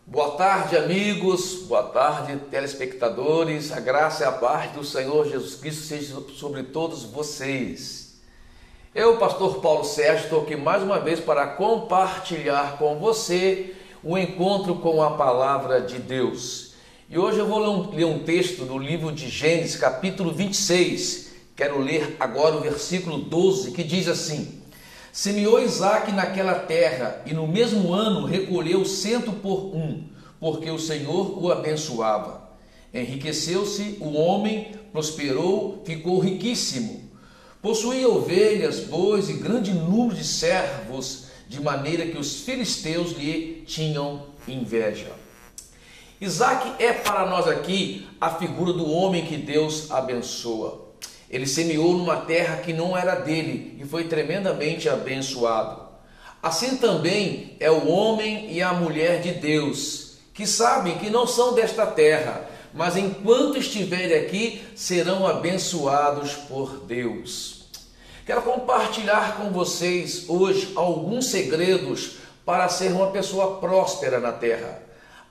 Boa tarde, amigos, boa tarde, telespectadores. A graça e a paz do Senhor Jesus Cristo seja sobre todos vocês. Eu, pastor Paulo Sérgio, estou aqui mais uma vez para compartilhar com você o encontro com a palavra de Deus. E hoje eu vou ler um texto do livro de Gênesis, capítulo 26. Quero ler agora o versículo 12, que diz assim: Semeou Isaque naquela terra, e no mesmo ano recolheu 100 por um, porque o Senhor o abençoava. Enriqueceu-se o homem, prosperou, ficou riquíssimo. Possuía ovelhas, bois e grande número de servos, de maneira que os filisteus lhe tinham inveja. Isaque é para nós aqui a figura do homem que Deus abençoa. Ele semeou numa terra que não era dele e foi tremendamente abençoado. Assim também é o homem e a mulher de Deus, que sabem que não são desta terra, mas enquanto estiverem aqui, serão abençoados por Deus. Quero compartilhar com vocês hoje alguns segredos para ser uma pessoa próspera na terra.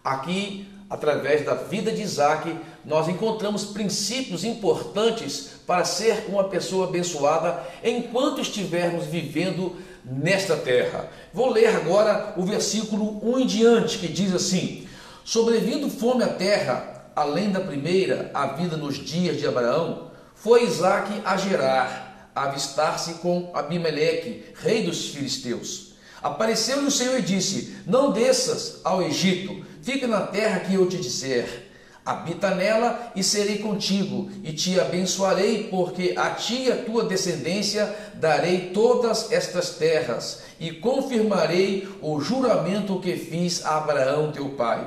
Aqui, através da vida de Isaque, nós encontramos princípios importantes para ser uma pessoa abençoada enquanto estivermos vivendo nesta terra. Vou ler agora o versículo 1 em diante, que diz assim: Sobrevindo fome à terra, além da primeira, a vida nos dias de Abraão, foi Isaque a Gerar, a avistar-se com Abimeleque, rei dos filisteus. Apareceu-lhe o Senhor e disse: Não desças ao Egito, fica na terra que eu te disser. Habita nela e serei contigo, e te abençoarei, porque a ti e a tua descendência darei todas estas terras, e confirmarei o juramento que fiz a Abraão teu pai.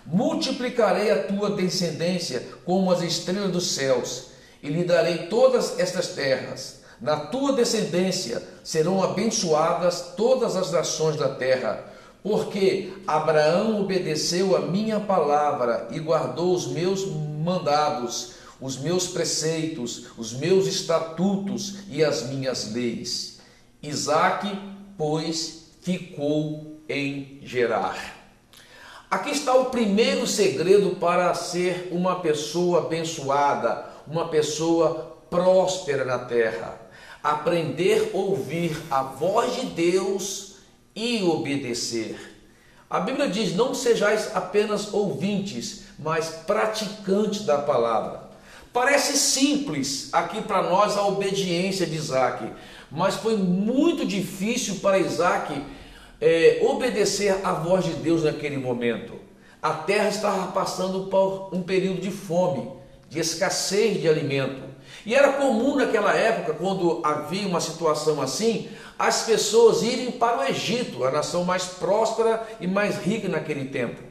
Multiplicarei a tua descendência como as estrelas dos céus, e lhe darei todas estas terras. Na tua descendência serão abençoadas todas as nações da terra, porque Abraão obedeceu a minha palavra e guardou os meus mandados, os meus preceitos, os meus estatutos e as minhas leis. Isaque, pois, ficou em Gerar. Aqui está o primeiro segredo para ser uma pessoa abençoada, uma pessoa próspera na terra. Aprender a ouvir a voz de Deus e obedecer. A Bíblia diz: não sejais apenas ouvintes, mas praticantes da palavra. Parece simples aqui para nós a obediência de Isaque, mas foi muito difícil para Isaque obedecer à voz de Deus naquele momento. A terra estava passando por um período de fome, de escassez de alimento. E era comum naquela época, quando havia uma situação assim, as pessoas irem para o Egito, a nação mais próspera e mais rica naquele tempo.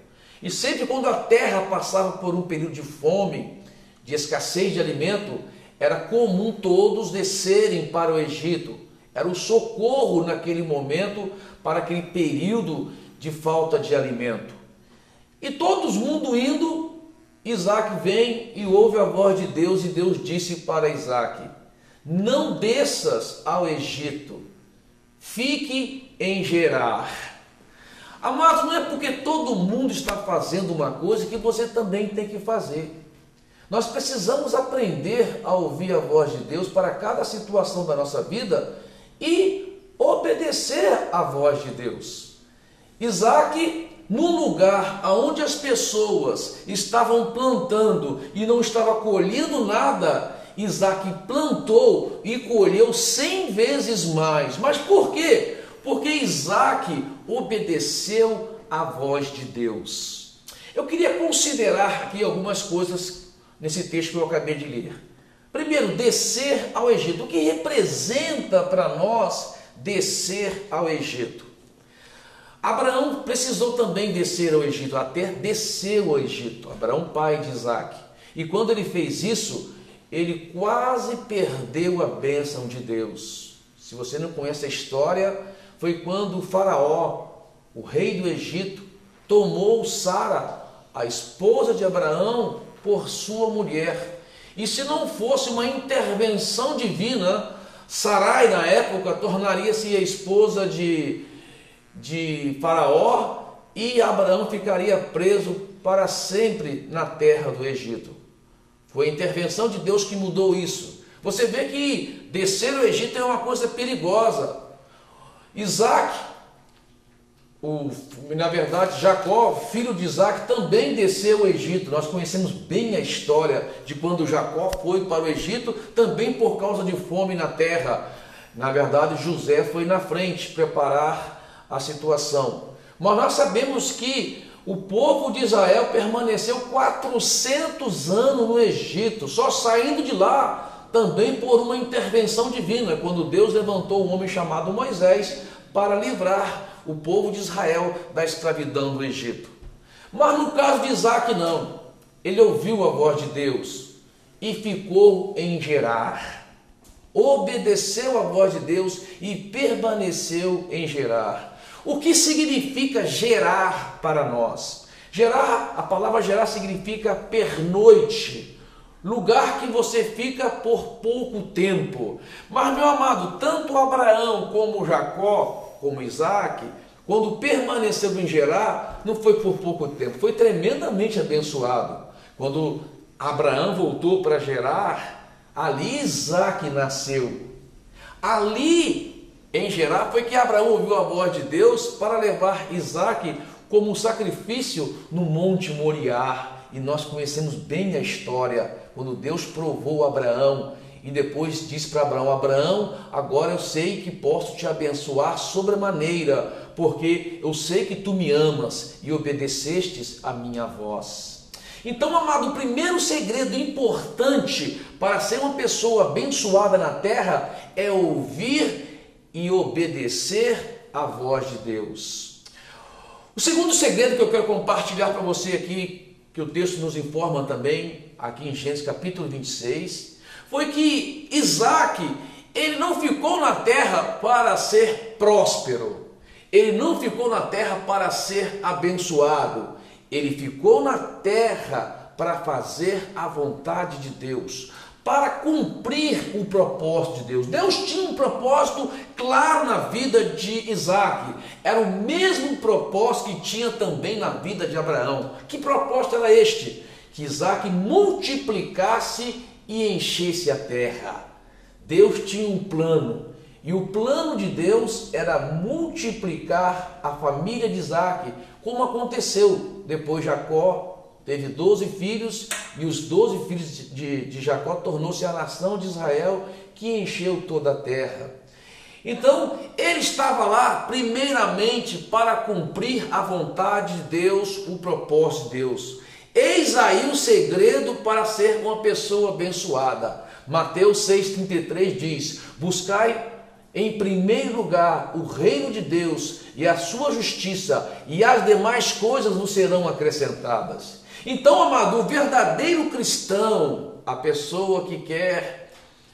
E sempre quando a terra passava por um período de fome, de escassez de alimento, era comum todos descerem para o Egito. Era o socorro naquele momento para aquele período de falta de alimento. E todo mundo indo, Isaque vem e ouve a voz de Deus, e Deus disse para Isaque: não desças ao Egito, fique em Gerar. Amados, não é porque todo mundo está fazendo uma coisa que você também tem que fazer. Nós precisamos aprender a ouvir a voz de Deus para cada situação da nossa vida e obedecer à voz de Deus. Isaque, num lugar onde as pessoas estavam plantando e não estavam colhendo nada, Isaque plantou e colheu 100 vezes mais. Mas por quê? Porque Isaque obedeceu à voz de Deus. Eu queria considerar aqui algumas coisas nesse texto que eu acabei de ler. Primeiro, descer ao Egito. O que representa para nós descer ao Egito? Abraão precisou também descer ao Egito, até desceu ao Egito, Abraão, pai de Isaque. E quando ele fez isso, ele quase perdeu a bênção de Deus. Se você não conhece a história, foi quando o faraó, o rei do Egito, tomou Sara, a esposa de Abraão, por sua mulher. E se não fosse uma intervenção divina, Sarai, na época, tornaria-se a esposa de Faraó e Abraão ficaria preso para sempre na terra do Egito. Foi a intervenção de Deus que mudou isso. Você vê que descer o Egito é uma coisa perigosa. Isaac, na verdade Jacó, filho de Isaac, também desceu o Egito. Nós conhecemos bem a história de quando Jacó foi para o Egito, também por causa de fome na terra. Na verdade, José foi na frente preparar a situação. Mas nós sabemos que o povo de Israel permaneceu 400 anos no Egito, só saindo de lá também por uma intervenção divina, quando Deus levantou um homem chamado Moisés para livrar o povo de Israel da escravidão do Egito. Mas no caso de Isaac não, ele ouviu a voz de Deus e ficou em Gerar, obedeceu a voz de Deus e permaneceu em Gerar. O que significa gerar para nós? Gerar, a palavra gerar significa pernoite, lugar que você fica por pouco tempo. Mas, meu amado, tanto Abraão como Jacó, como Isaac, quando permaneceu em Gerar, não foi por pouco tempo, foi tremendamente abençoado. Quando Abraão voltou para Gerar, ali Isaac nasceu. Ali em Gerar foi que Abraão ouviu a voz de Deus para levar Isaac como sacrifício no Monte Moriá. E nós conhecemos bem a história, quando Deus provou Abraão e depois disse para Abraão: Abraão, agora eu sei que posso te abençoar sobremaneira, porque eu sei que tu me amas e obedecestes a minha voz. Então, amado, o primeiro segredo importante para ser uma pessoa abençoada na terra é ouvir e obedecer à voz de Deus. O segundo segredo que eu quero compartilhar para você aqui, que o texto nos informa também, aqui em Gênesis capítulo 26, foi que Isaac, ele não ficou na terra para ser próspero, ele não ficou na terra para ser abençoado, ele ficou na terra para fazer a vontade de Deus, para cumprir o propósito de Deus. Deus tinha um propósito claro na vida de Isaac. Era o mesmo propósito que tinha também na vida de Abraão. Que propósito era este? Que Isaac multiplicasse e enchesse a terra. Deus tinha um plano. E o plano de Deus era multiplicar a família de Isaac, como aconteceu depois. Jacó teve 12 filhos, e os 12 filhos de Jacó tornou-se a nação de Israel, que encheu toda a terra. Então, ele estava lá, primeiramente, para cumprir a vontade de Deus, o propósito de Deus. Eis aí o segredo para ser uma pessoa abençoada. Mateus 6,33 diz: buscai em primeiro lugar o reino de Deus e a sua justiça, e as demais coisas nos serão acrescentadas. Então, amado, o verdadeiro cristão, a pessoa que quer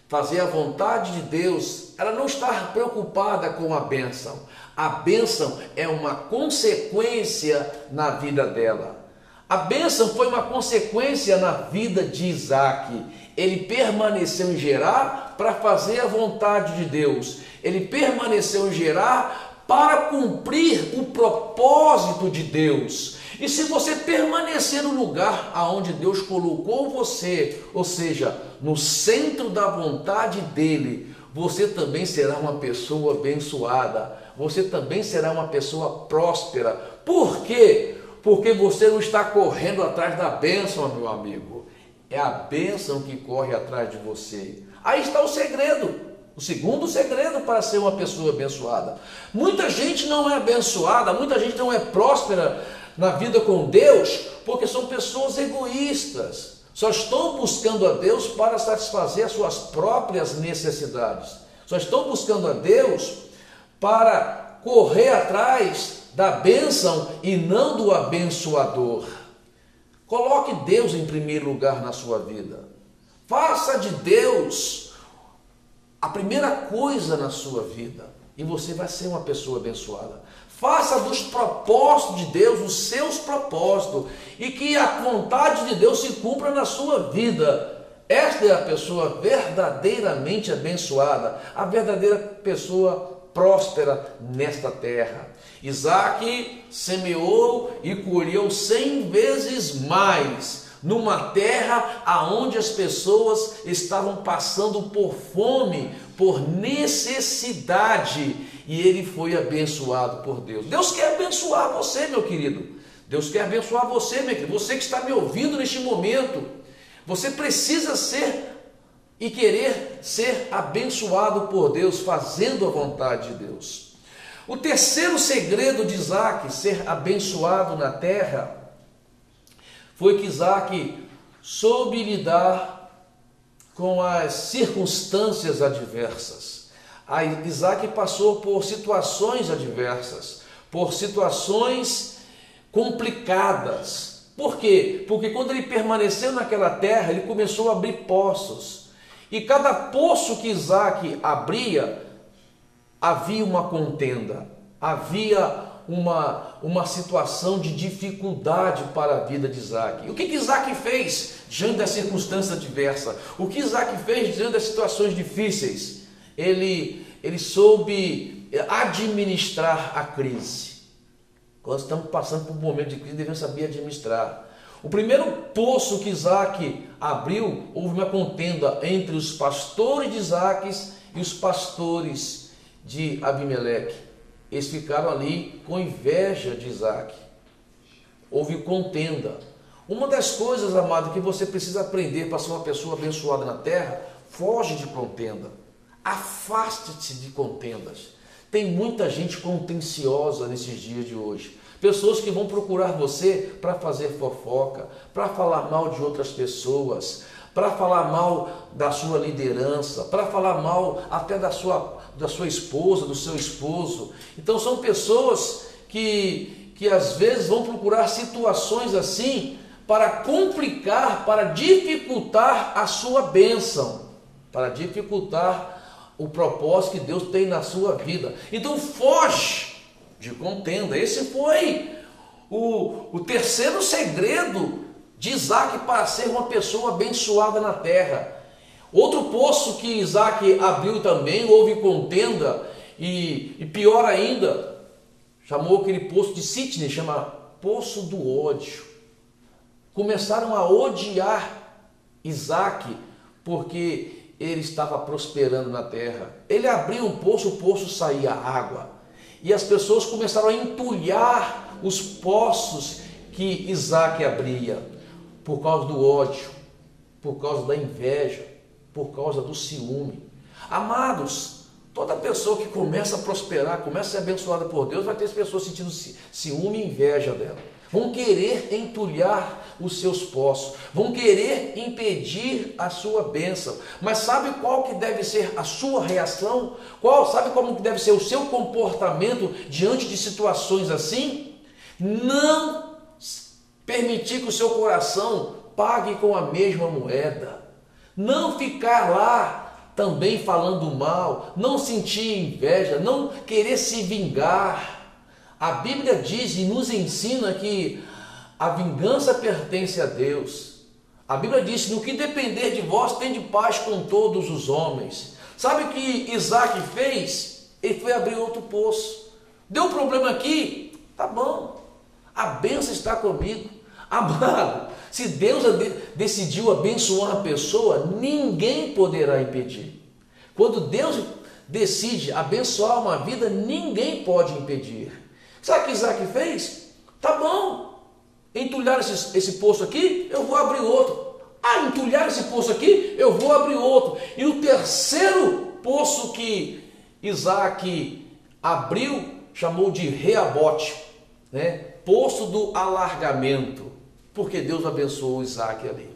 fazer a vontade de Deus, ela não está preocupada com a bênção. A bênção é uma consequência na vida dela. A bênção foi uma consequência na vida de Isaac. Ele permaneceu em Gerar para fazer a vontade de Deus. Ele permaneceu em Gerar para cumprir o propósito de Deus. E se você permanecer no lugar aonde Deus colocou você, ou seja, no centro da vontade dele, você também será uma pessoa abençoada. Você também será uma pessoa próspera. Por quê? Porque você não está correndo atrás da bênção, meu amigo. É a bênção que corre atrás de você. Aí está o segredo. O segundo segredo para ser uma pessoa abençoada. Muita gente não é abençoada, muita gente não é próspera na vida com Deus, porque são pessoas egoístas. Só estão buscando a Deus para satisfazer as suas próprias necessidades. Só estão buscando a Deus para correr atrás da bênção e não do abençoador. Coloque Deus em primeiro lugar na sua vida. Faça de Deus a primeira coisa na sua vida e você vai ser uma pessoa abençoada. Faça dos propósitos de Deus os seus propósitos e que a vontade de Deus se cumpra na sua vida. Esta é a pessoa verdadeiramente abençoada, a verdadeira pessoa próspera nesta terra. Isaac semeou e colheu 100 vezes mais, numa terra aonde as pessoas estavam passando por fome, por necessidade, e ele foi abençoado por Deus. Deus quer abençoar você, meu querido. Deus quer abençoar você, meu querido. Você que está me ouvindo neste momento, você precisa ser e querer ser abençoado por Deus, fazendo a vontade de Deus. O terceiro segredo de Isaac ser abençoado na terra foi que Isaac soube lidar com as circunstâncias adversas. Isaac passou por situações adversas, por situações complicadas. Por quê? Porque quando ele permaneceu naquela terra, ele começou a abrir poços. E cada poço que Isaac abria, havia uma contenda, havia uma situação de dificuldade para a vida de Isaac. E o que Isaac fez diante da circunstância adversa? O que Isaac fez diante das situações difíceis? Ele soube administrar a crise. Quando estamos passando por um momento de crise, devemos saber administrar. O primeiro poço que Isaac abriu, houve uma contenda entre os pastores de Isaac e os pastores de Abimeleque. Eles ficaram ali com inveja de Isaac. Houve contenda. Uma das coisas, amado, que você precisa aprender para ser uma pessoa abençoada na terra, foge de contenda. Afaste-se de contendas. Tem muita gente contenciosa nesses dias de hoje. Pessoas que vão procurar você para fazer fofoca, para falar mal de outras pessoas, para falar mal da sua liderança, para falar mal até da sua esposa, do seu esposo. Então são pessoas que às vezes vão procurar situações assim para complicar, para dificultar a sua bênção, para dificultar o propósito que Deus tem na sua vida. Então foge de contenda. Esse foi o terceiro segredo de Isaac para ser uma pessoa abençoada na terra. Outro poço que Isaac abriu também, houve contenda, e pior ainda, chamou aquele poço de Sitne, chama poço do ódio. Começaram a odiar Isaac porque ele estava prosperando na terra. Ele abriu um poço, o poço saía água. E as pessoas começaram a entulhar os poços que Isaac abria, por causa do ódio, por causa da inveja, por causa do ciúme. Amados, toda pessoa que começa a prosperar, começa a ser abençoada por Deus, vai ter as pessoas sentindo ciúme e inveja dela. Vão querer entulhar os seus poços, vão querer impedir a sua bênção. Mas sabe qual que deve ser a sua reação? Sabe como que deve ser o seu comportamento diante de situações assim? Não permitir que o seu coração pague com a mesma moeda. Não ficar lá também falando mal, não sentir inveja, não querer se vingar. A Bíblia diz e nos ensina que a vingança pertence a Deus. A Bíblia diz: no que depender de vós, tende paz com todos os homens. Sabe o que Isaac fez? Ele foi abrir outro poço. Deu problema aqui? Tá bom. A bênção está comigo. Amado, se Deus decidiu abençoar uma pessoa, ninguém poderá impedir. Quando Deus decide abençoar uma vida, ninguém pode impedir. Sabe o que Isaac fez? Tá bom, entulhar esse poço aqui, eu vou abrir outro. Entulhar esse poço aqui, eu vou abrir outro. E o terceiro poço que Isaac abriu, chamou de Reabote, né? Poço do alargamento, porque Deus abençoou Isaac ali.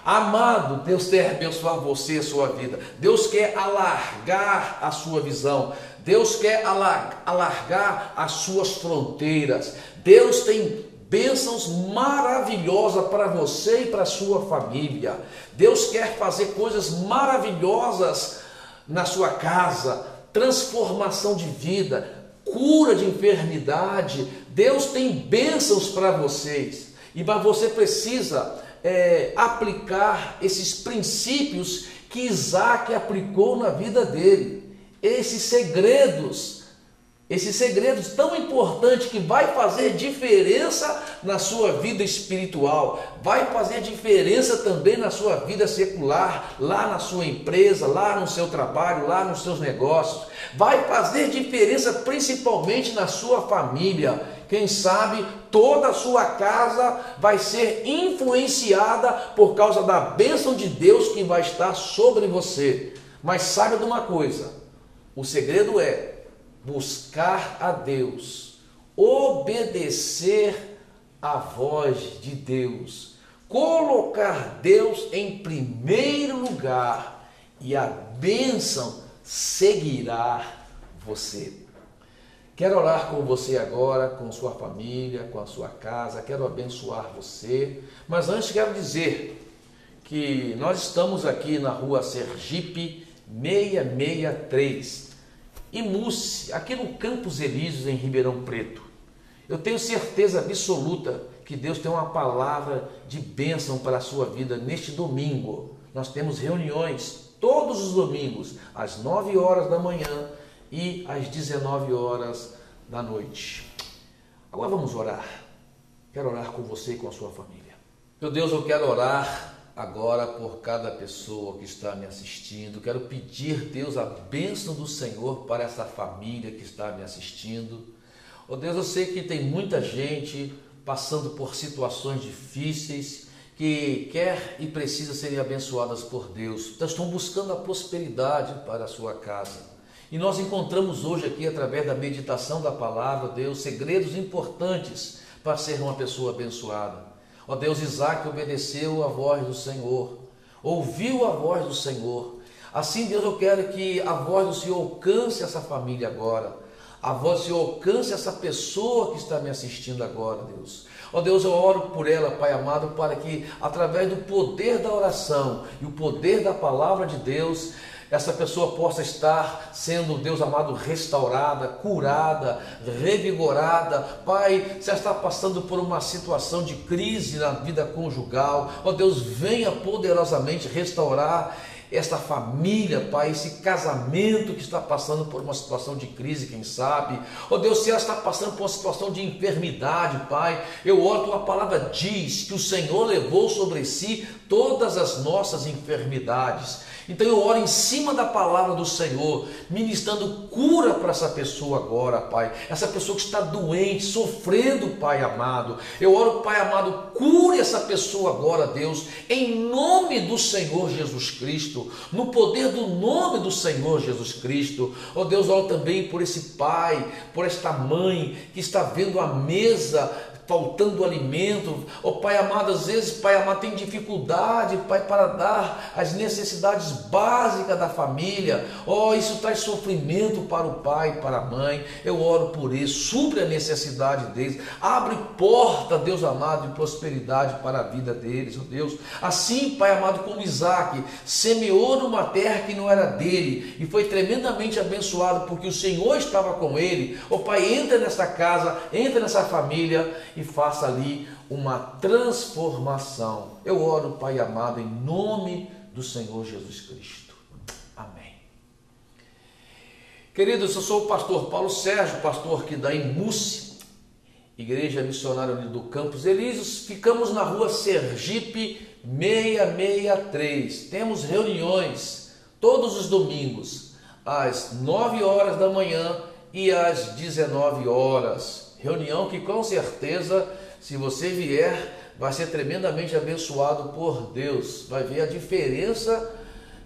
Amado, Deus quer abençoar você e a sua vida. Deus quer alargar a sua visão. Deus quer alargar as suas fronteiras. Deus tem bênçãos maravilhosas para você e para a sua família. Deus quer fazer coisas maravilhosas na sua casa, transformação de vida, cura de enfermidade. Deus tem bênçãos para vocês, mas você precisa aplicar esses princípios que Isaac aplicou na vida dele. esses segredos tão importantes que vai fazer diferença na sua vida espiritual, vai fazer diferença também na sua vida secular, lá na sua empresa, lá no seu trabalho, lá nos seus negócios, vai fazer diferença principalmente na sua família. Quem sabe toda a sua casa vai ser influenciada por causa da bênção de Deus que vai estar sobre você. Mas saiba de uma coisa, o segredo é buscar a Deus, obedecer à voz de Deus, colocar Deus em primeiro lugar e a bênção seguirá você. Quero orar com você agora, com sua família, com a sua casa, quero abençoar você, mas antes quero dizer que nós estamos aqui na rua Sergipe 663, Imusse, aqui no Campos Elíseos, em Ribeirão Preto. Eu tenho certeza absoluta que Deus tem uma palavra de bênção para a sua vida neste domingo. Nós temos reuniões todos os domingos, às 9 horas da manhã e às 19 horas da noite. Agora vamos orar. Quero orar com você e com a sua família. Meu Deus, eu quero orar agora por cada pessoa que está me assistindo. Quero pedir, Deus, a bênção do Senhor para essa família que está me assistindo. Oh Deus, eu sei que tem muita gente passando por situações difíceis, que quer e precisa serem abençoadas por Deus. Então, estão buscando a prosperidade para a sua casa. E nós encontramos hoje aqui, através da meditação da palavra, Deus, segredos importantes para ser uma pessoa abençoada. Ó Deus, Isaac obedeceu a voz do Senhor, ouviu a voz do Senhor. Assim, Deus, eu quero que a voz do Senhor alcance essa família agora. A voz do Senhor alcance essa pessoa que está me assistindo agora, Deus. Ó Deus, eu oro por ela, Pai amado, para que através do poder da oração e o poder da palavra de Deus, essa pessoa possa estar sendo, Deus amado, restaurada, curada, revigorada. Pai, se ela está passando por uma situação de crise na vida conjugal, ó Deus, venha poderosamente restaurar esta família, Pai, esse casamento que está passando por uma situação de crise, quem sabe. Ó Deus, se ela está passando por uma situação de enfermidade, Pai, eu oro, tua palavra diz que o Senhor levou sobre si todas as nossas enfermidades. Então eu oro em cima da palavra do Senhor, ministrando cura para essa pessoa agora, Pai. Essa pessoa que está doente, sofrendo, Pai amado. Eu oro, Pai amado, cure essa pessoa agora, Deus, em nome do Senhor Jesus Cristo, no poder do nome do Senhor Jesus Cristo. Ó Deus, oro também por esse pai, por esta mãe que está vendo a mesa faltando alimento. Ó Pai amado, às vezes, Pai amado, tem dificuldade, Pai, para dar as necessidades básicas da família. Ó, isso traz sofrimento para o pai, para a mãe. Eu oro por isso, supre a necessidade deles, abre porta, Deus amado, de prosperidade para a vida deles, ó Deus. Assim, Pai amado, como Isaac semeou numa terra que não era dele e foi tremendamente abençoado porque o Senhor estava com ele. Ó Pai, entra nessa casa, entra nessa família e faça ali uma transformação. Eu oro, Pai amado, em nome do Senhor Jesus Cristo. Amém. Queridos, eu sou o pastor Paulo Sérgio, pastor aqui da Imusse, Igreja Missionária do Campos Elíseos. Ficamos na rua Sergipe 663. Temos reuniões todos os domingos, às 9 horas da manhã e às 19 horas. Reunião que com certeza, se você vier, vai ser tremendamente abençoado por Deus. Vai ver a diferença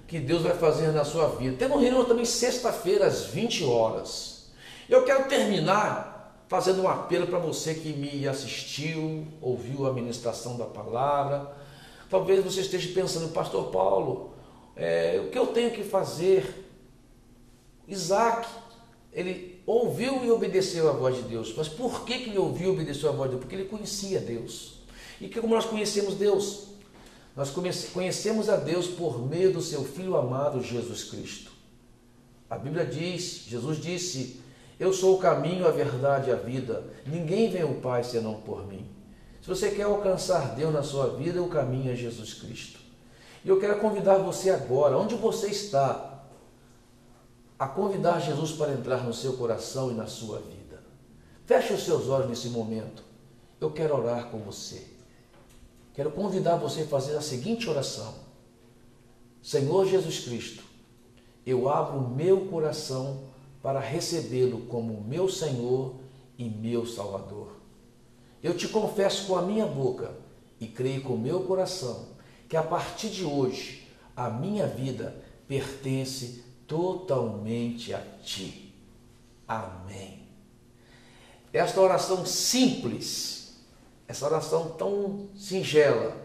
que Deus vai fazer na sua vida. Temos reunião também sexta-feira às 20 horas. Eu quero terminar fazendo um apelo para você que me assistiu, ouviu a ministração da palavra. Talvez você esteja pensando, pastor Paulo, o que eu tenho que fazer? Isaac, ele ouviu e obedeceu a voz de Deus. Mas por que ele ouviu e obedeceu a voz de Deus? Porque ele conhecia Deus. E como nós conhecemos Deus? Nós conhecemos a Deus por meio do seu Filho amado Jesus Cristo. A Bíblia diz, Jesus disse, eu sou o caminho, a verdade e a vida. Ninguém vem ao Pai senão por mim. Se você quer alcançar Deus na sua vida, o caminho é Jesus Cristo. E eu quero convidar você agora, onde você está, a convidar Jesus para entrar no seu coração e na sua vida. Feche os seus olhos nesse momento. Eu quero orar com você. Quero convidar você a fazer a seguinte oração. Senhor Jesus Cristo, eu abro o meu coração para recebê-lo como meu Senhor e meu Salvador. Eu te confesso com a minha boca e creio com o meu coração que a partir de hoje a minha vida pertence totalmente a Ti. Amém. Esta oração simples, essa oração tão singela,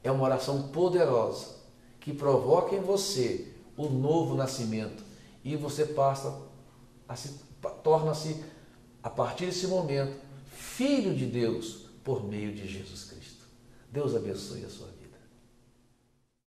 é uma oração poderosa que provoca em você o novo nascimento e você torna-se, a partir desse momento, filho de Deus por meio de Jesus Cristo. Deus abençoe a sua vida.